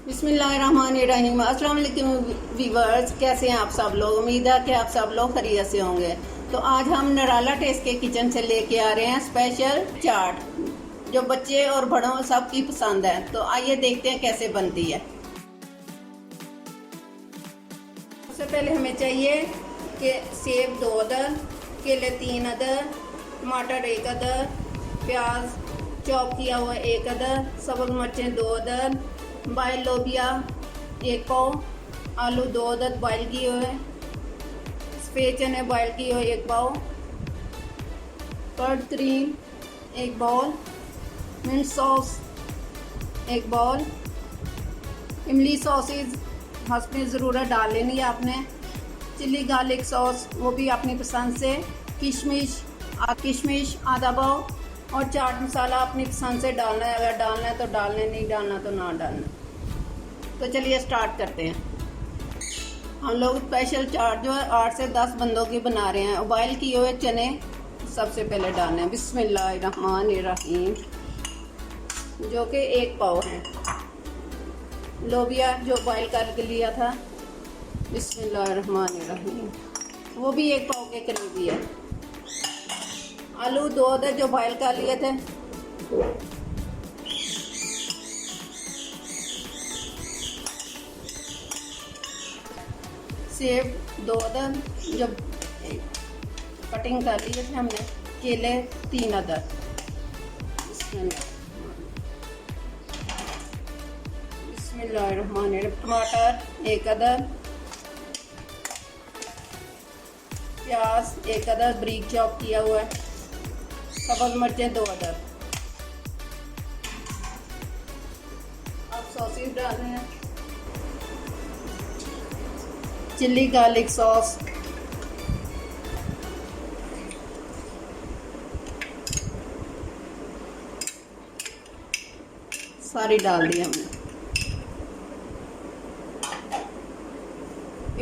बिस्मिल्लाहिर्रहमानिर्रहीम। अस्सलाम वालेकुम व्यूअर्स, कैसे हैं आप सब लोग। उम्मीद है कि आप सब लोग खैरियत से होंगे। तो आज हम निराला टेस्ट के किचन से लेके आ रहे हैं स्पेशल चाट, जो बच्चे और बड़ों सबकी पसंद है। तो आइए देखते हैं कैसे बनती है। सबसे पहले हमें चाहिए कि सेब 2 अदद, केले 3 अदद, टमाटर 1 अदद, प्याज चॉप किया हुआ 1 अदद, सब्ज़ मिर्चें 2 अदद, बॉयल लोबिया 1 पाव, आलू 2 अदद बॉयल किए हुए, सफ़ेद चने बॉयल किए हुए 1 पाव, curd cream 1 bowl, mint sauce 1 bowl, इमली सॉसेज हस्ब ज़रूरत डाल लेनी है आपने, चिली गार्लिक सॉस वो भी अपनी पसंद से, किशमिश आधा पाव, और चाट मसाला अपनी पसंद से डालना है। अगर डालना है तो डालना, नहीं डालना तो ना डालना। तो चलिए स्टार्ट करते हैं। हम लोग स्पेशल चाट जो है 8 से 10 बंदों की बना रहे हैं। बॉयल किए हुए चने सबसे पहले डालने हैं। बिस्मिल्लाहिर्रहमानिर्रहीम, जो कि 1 पाव है। लोबिया जो बॉयल करके लिया था, बिस्मिल्लाहिर्रहमानिर्रहीम, वो भी 1 पाव के करीब ही है। आलू 2 अदद जो बॉयल कर लिए थे, सेब 2 अदद जो कटिंग कर लिए थे हमने, केले 3 अदद, बिस्मिल्लाहिर्रहमानिर्रहीम, टमाटर 1 अदद, प्याज 1 अदद बारीक चॉप किया हुआ है, सब्ज़ मिर्चें 2 अदद। अब सॉसेज डालने हैं। चिली गार्लिक सॉस, सारी डाल दी हमने।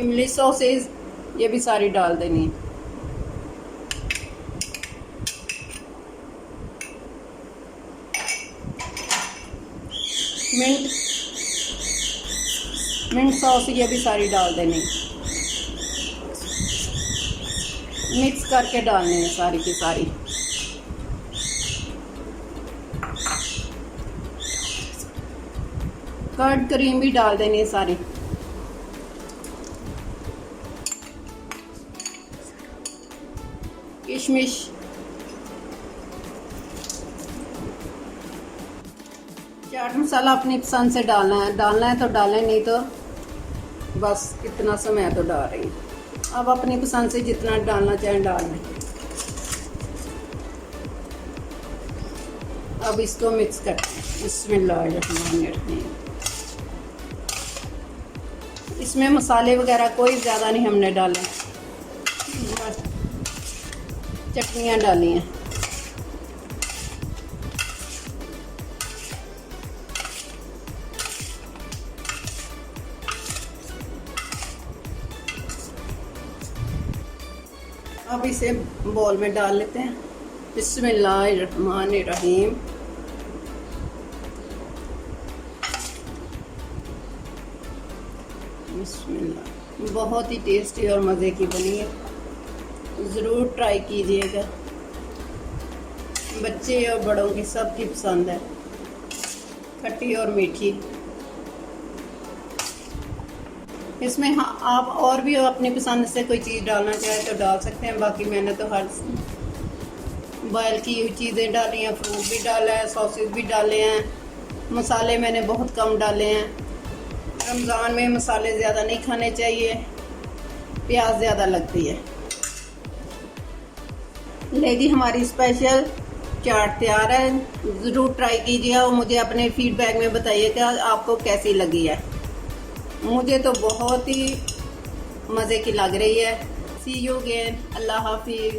इमली सॉसेज ये भी सारी डाल देनी है। मिंट सॉस ये भी सारी डाल देनी, मिक्स करके डालनी है सारी की सारी। कर्ड क्रीम भी डाल देनी है सारी। किशमिश, चाट मसाला अपनी पसंद से डालना है तो डालें, नहीं तो बस इतना सा मैं तो डाल रही हूँ। अब अपनी पसंद से जितना डालना चाहें डाल लें। अब इसको मिक्स करते हैं। बिस्मिल्लाहिर्रहमानिर्रहीम। इसमें मसाले वगैरह कोई ज़्यादा नहीं हमने डाले, बस चटनियाँ डाली हैं। अब इसे बॉल में डाल लेते हैं। बिस्मिल्लाहिर्रहमानिर्रहीम। बिस्मिल्लाह। बहुत ही टेस्टी और मज़े की बनी है, ज़रूर ट्राई कीजिएगा। बच्चे और बड़ों की सबकी पसंद है, खट्टी और मीठी। इसमें हाँ, आप और भी अपनी पसंद से कोई चीज़ डालना चाहे तो डाल सकते हैं। बाकी मैंने तो हर बॉयल की हुई चीज़ें डाली हैं, फ्रूट भी डाला है, सॉसेज भी डाले हैं। मसाले मैंने बहुत कम डाले हैं। रमज़ान में मसाले ज़्यादा नहीं खाने चाहिए, प्याज ज़्यादा लगती है। लेगी हमारी स्पेशल चाट तैयार है। ज़रूर ट्राई कीजिएगा और मुझे अपने फीडबैक में बताइएगा आपको कैसी लगी है। मुझे तो बहुत ही मज़े की लग रही है। सी यू अगेन। अल्लाह हाफिज़।